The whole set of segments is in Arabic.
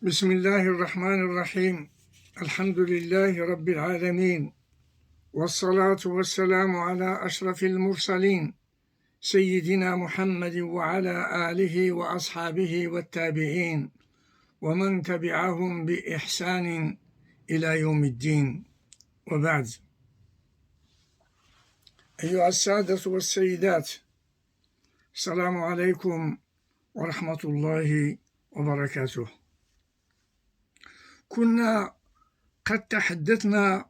بسم الله الرحمن الرحيم. الحمد لله رب العالمين، والصلاة والسلام على أشرف المرسلين سيدنا محمد وعلى آله وأصحابه والتابعين ومن تبعهم بإحسان إلى يوم الدين، وبعد. أيها السادة والسيدات، السلام عليكم ورحمة الله وبركاته. كنا قد تحدثنا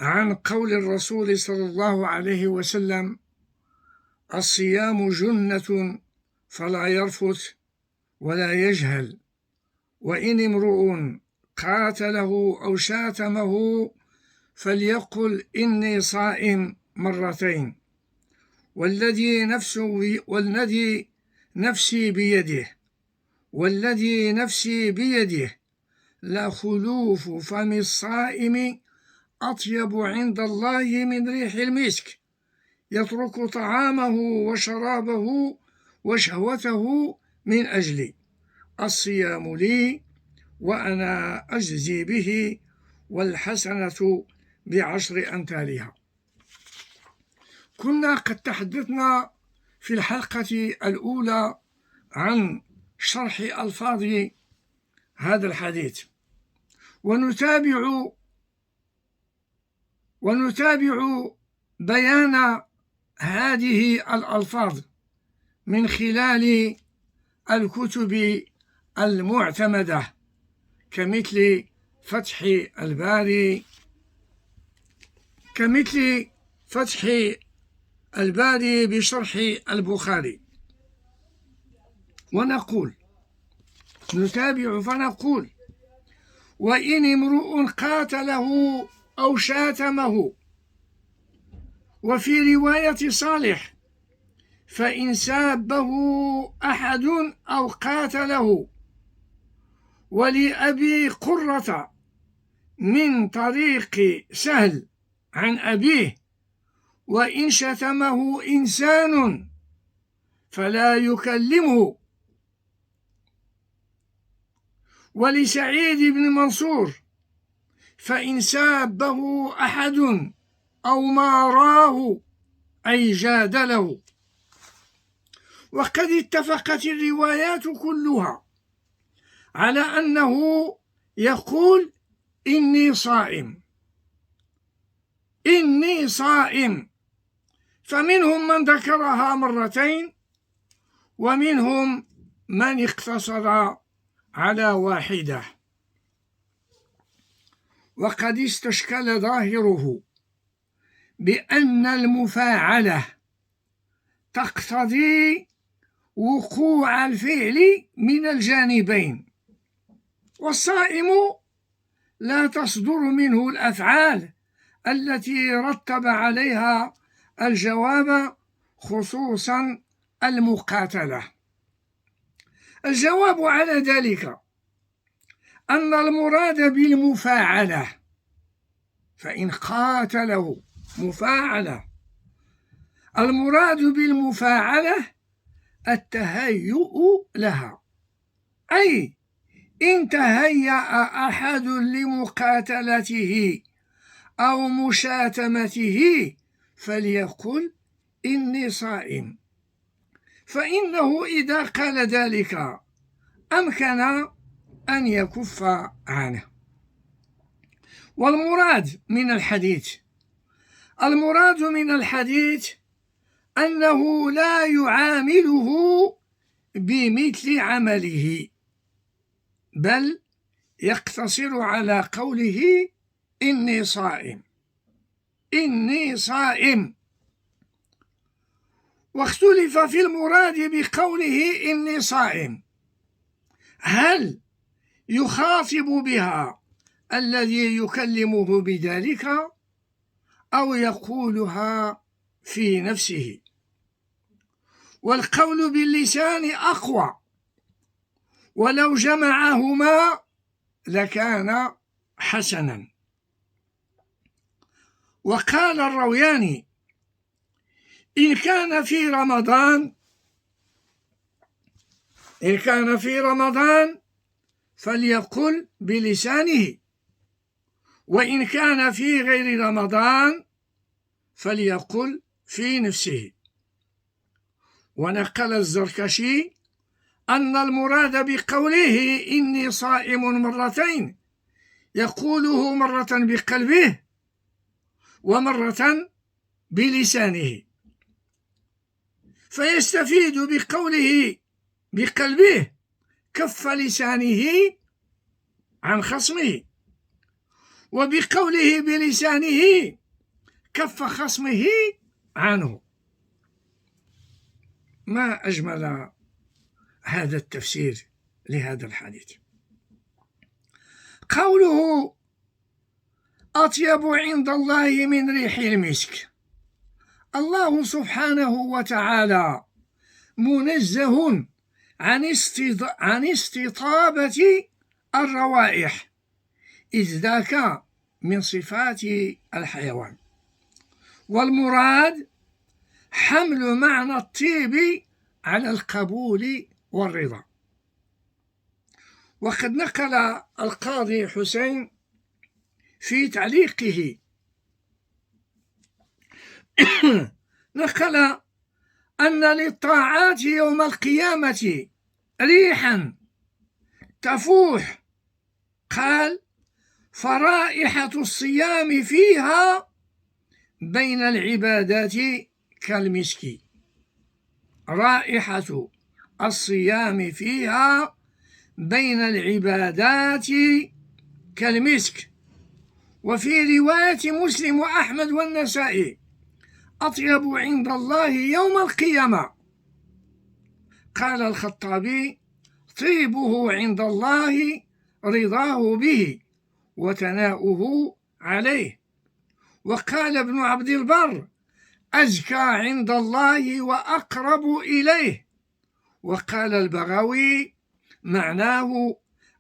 عن قول الرسول صلى الله عليه وسلم: الصيام جنة فلا يرفث ولا يجهل، وإن امرؤ قاتله أو شاتمه فليقل إني صائم مرتين، والذي نفسي بيده لخلوف فم الصائم أطيب عند الله من ريح المسك، يترك طعامه وشرابه وشهوته من أجلي، الصيام لي وأنا أجزي به، والحسنة ب10 أمثالها. كنا قد تحدثنا في الحلقة الأولى عن شرح ألفاظ هذا الحديث، ونتابع بيان هذه الألفاظ من خلال الكتب المعتمدة كمثل فتح الباري بشرح البخاري. نتابع فنقول: وإن امرؤ قاتله أو شاتمه. وفي رواية صالح: فإن سابه أحد أو قاتله. ولأبي قرة من طريق سهل عن أبيه: وإن شتمه إنسان فلا يكلمه. ولسعيد بن منصور: فإن سابه أحد أو ماراه أي جادله. وقد اتفقت الروايات كلها على أنه يقول إني صائم، فمنهم من ذكرها مرتين، ومنهم من اقتصر على واحدة. وقد استشكل ظاهره بأن المفاعلة تقتضي وقوع الفعل من الجانبين، والصائم لا تصدر منه الأفعال التي رتب عليها الجواب، خصوصا المقاتلة. الجواب على ذلك أن المراد بالمفاعلة، فإن قاتله مفاعلة، المراد بالمفاعلة التهيؤ لها، أي إن تهيأ أحد لمقاتلته أو مشاتمته فليقل إني صائم، فإنه إذا قال ذلك أمكن أن يكف عنه. والمراد من الحديث أنه لا يعامله بمثل عمله، بل يقتصر على قوله إني صائم. واختلف في المراد بقوله إني صائم، هل يخاطب بها الذي يكلمه بذلك أو يقولها في نفسه؟ والقول باللسان أقوى، ولو جمعهما لكان حسنا. وقال الروياني: إن كان في رمضان فليقل بلسانه، وإن كان في غير رمضان فليقل في نفسه. ونقل الزركشي أن المراد بقوله إني صائم مرتين يقوله مرة بقلبه ومرة بلسانه، فيستفيد بقوله بقلبه كف لسانه عن خصمه، وبقوله بلسانه كف خصمه عنه. ما أجمل هذا التفسير لهذا الحديث. قوله أطيب عند الله من ريح المسك، الله سبحانه وتعالى منزه عن استطابة الروائح، إذ ذاك من صفات الحيوان، والمراد حمل معنى الطيب على القبول والرضا. وقد نقل القاضي حسين في تعليقه نقل أن للطاعات يوم القيامة ريحا تفوح، قال فرائحة الصيام فيها بين العبادات كالمسك. رائحة الصيام فيها بين العبادات كالمسك. وفي رواية مسلم وأحمد والنسائي أطيب عند الله يوم القيامة. قال الخطابي طيبه عند الله رضاه به وثناؤه عليه. وقال ابن عبد البر أزكى عند الله وأقرب إليه. وقال البغوي معناه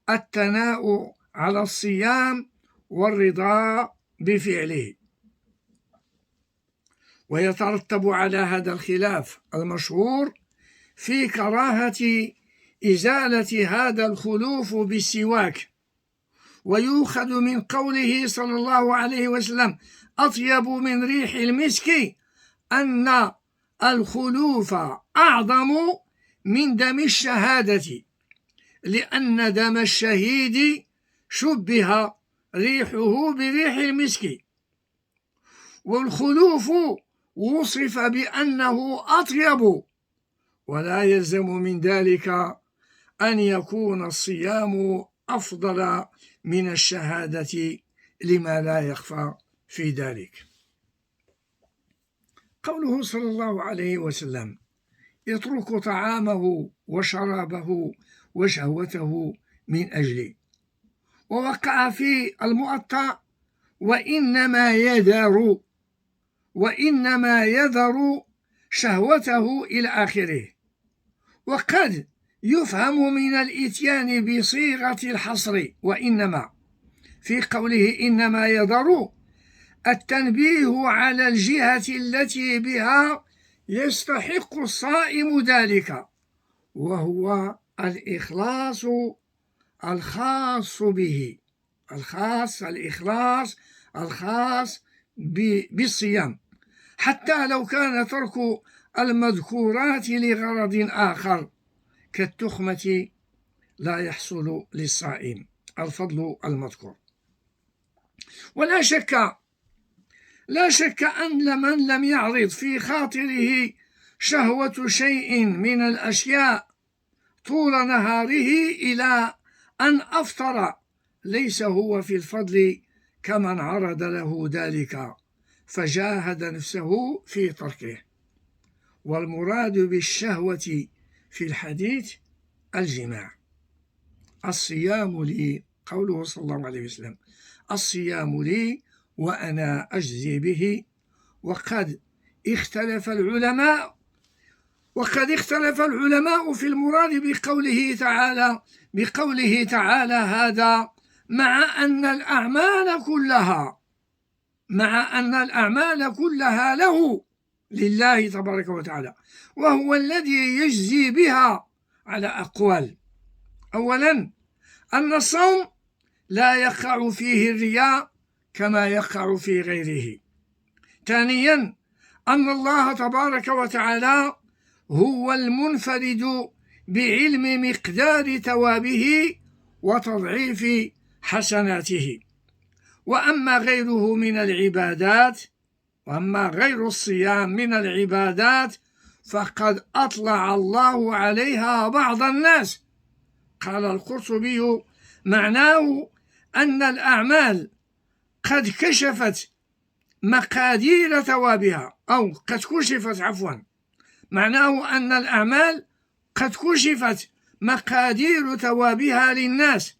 الثناء على الصيام والرضا بفعله. ويترتب على هذا الخلاف المشهور في كراهة إزالة هذا الخلوف بالسواك. ويؤخذ من قوله صلى الله عليه وسلم أطيب من ريح المسك أن الخلوف أعظم من دم الشهادة، لأن دم الشهيد شبه ريحه بريح المسك، والخلوف وصف بأنه أطيب، ولا يلزم من ذلك أن يكون الصيام أفضل من الشهادة لما لا يخفى في ذلك. قوله صلى الله عليه وسلم يترك طعامه وشرابه وشهوته من أجلي. ووقع في المؤطأ وإنما يذر شهوته إلى آخره. وقد يفهم من الإتيان بصيغة الحصر وإنما في قوله إنما يذر التنبيه على الجهة التي بها يستحق الصائم ذلك، وهو الإخلاص الخاص به، الإخلاص الخاص بالصيام، حتى لو كان ترك المذكورات لغرض آخر كالتخمة لا يحصل للصائم الفضل المذكور. ولا شك أن من لم يعرض في خاطره شهوة شيء من الأشياء طول نهاره إلى أن أفطر ليس هو في الفضل كمن عرض له ذلك فجاهد نفسه في تركه. والمراد بالشهوة في الحديث الجماع. الصيام لي، قوله صلى الله عليه وسلم الصيام لي وأنا أجزي به. وقد اختلف العلماء في المراد بقوله تعالى هذا، مع أن الأعمال كلها له، لله تبارك وتعالى، وهو الذي يجزي بها على أقوال. أولا أن الصوم لا يقع فيه الرياء كما يقع في غيره. ثانيا أن الله تبارك وتعالى هو المنفرد بعلم مقدار ثوابه وتضعيف حسناته. وأما غيره من العبادات، وأما غير الصيام من العبادات، فقد أطلع الله عليها بعض الناس. قال القرطبي: معناه أن الأعمال قد كشفت مقادير ثوابها، أو قد كشفت معناه أن الأعمال قد كشفت مقادير ثوابها للناس،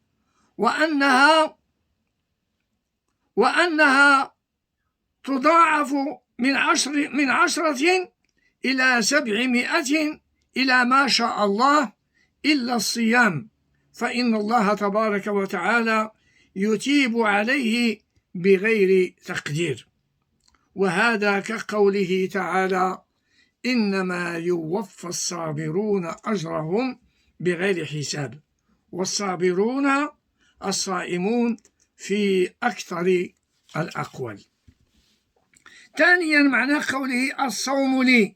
وأنها تضاعف من 10 إلى 700 إلى ما شاء الله، إلا الصيام، فإن الله تبارك وتعالى يتيب عليه بغير تقدير. وهذا كقوله تعالى: إنما يوفى الصابرون أجرهم بغير حساب. والصابرون الصائمون في أكثر الأقوال. ثانيا معنى قوله الصوم لي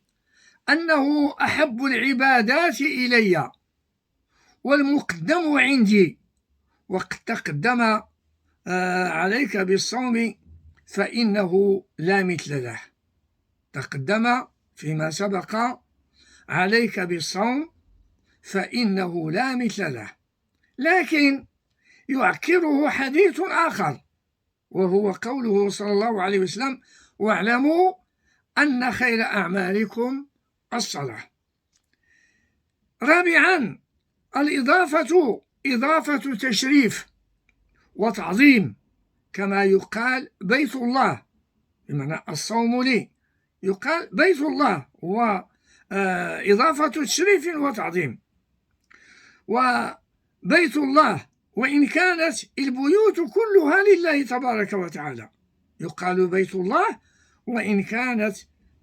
أنه أحب العبادات إلي والمقدم عندي، وقد تقدم عليك بالصوم فإنه لا مثل له. تقدم فيما سبق: عليك بالصوم فإنه لا مثل له. لكن يعكره حديث آخر، وهو قوله صلى الله عليه وسلم: واعلموا أن خير أعمالكم الصلاة. رابعا الإضافة إضافة تشريف وتعظيم، كما يقال بيت الله، بمعنى الصوم لي يقال بيت الله، وإضافة تشريف وتعظيم. وبيت الله وإن كانت البيوت كلها لله تبارك وتعالى، يقال بيت الله وإن كانت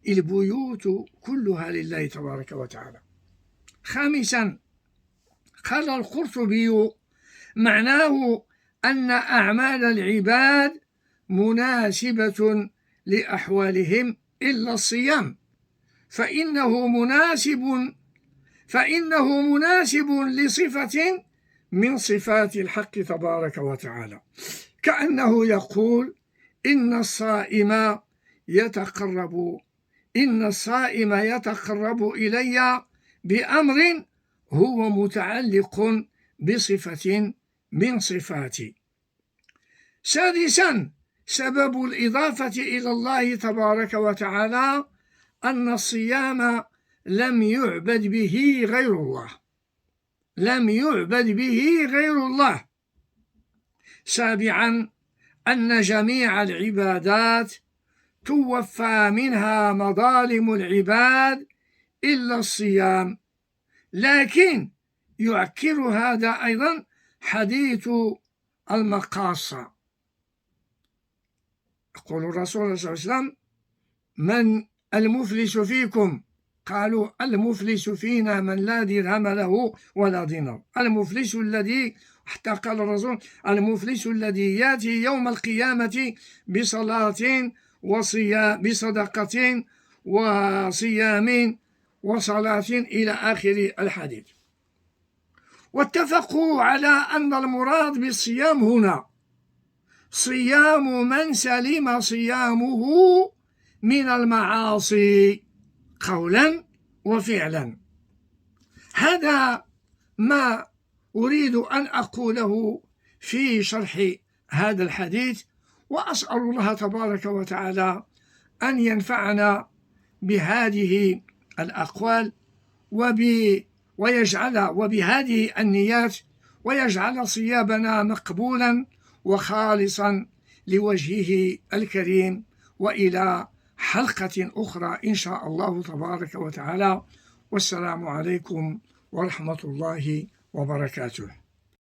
البيوت كلها لله تبارك وتعالى. خامسا قال القرطبي: معناه أن أعمال العباد مناسبة لأحوالهم إلا الصيام، فإنه مناسب لصفة من صفات الحق تبارك وتعالى، كأنه يقول: إن الصائم يتقرب إلي بأمر هو متعلق بصفة من صفاتي. سادسا سبب الإضافة إلى الله تبارك وتعالى أن الصيام لم يعبد به غير الله. سابعا أن جميع العبادات توفى منها مظالم العباد إلا الصيام، لكن يعكر هذا أيضا حديث المقاصة. يقول الرسول صلى الله عليه وسلم: من المفلس فيكم؟ قالوا: المفلس فينا من لا درهم له ولا دينار. المفلس الذي، حتى قال الرسول: المفلس الذي يأتي يوم القيامة بصلاة بصدقة وصيام وصلاة إلى آخر الحديث. واتفقوا على أن المراد بالصيام هنا صيام من سلم صيامه من المعاصي قولا وفعلا. هذا ما أريد أن أقوله في شرح هذا الحديث، وأسأل الله تبارك وتعالى أن ينفعنا بهذه الأقوال وبهذه النيات، ويجعل صيامنا مقبولا وخالصا لوجهه الكريم. وإلى حلقة أخرى إن شاء الله تبارك وتعالى، والسلام عليكم ورحمة الله وبركاته.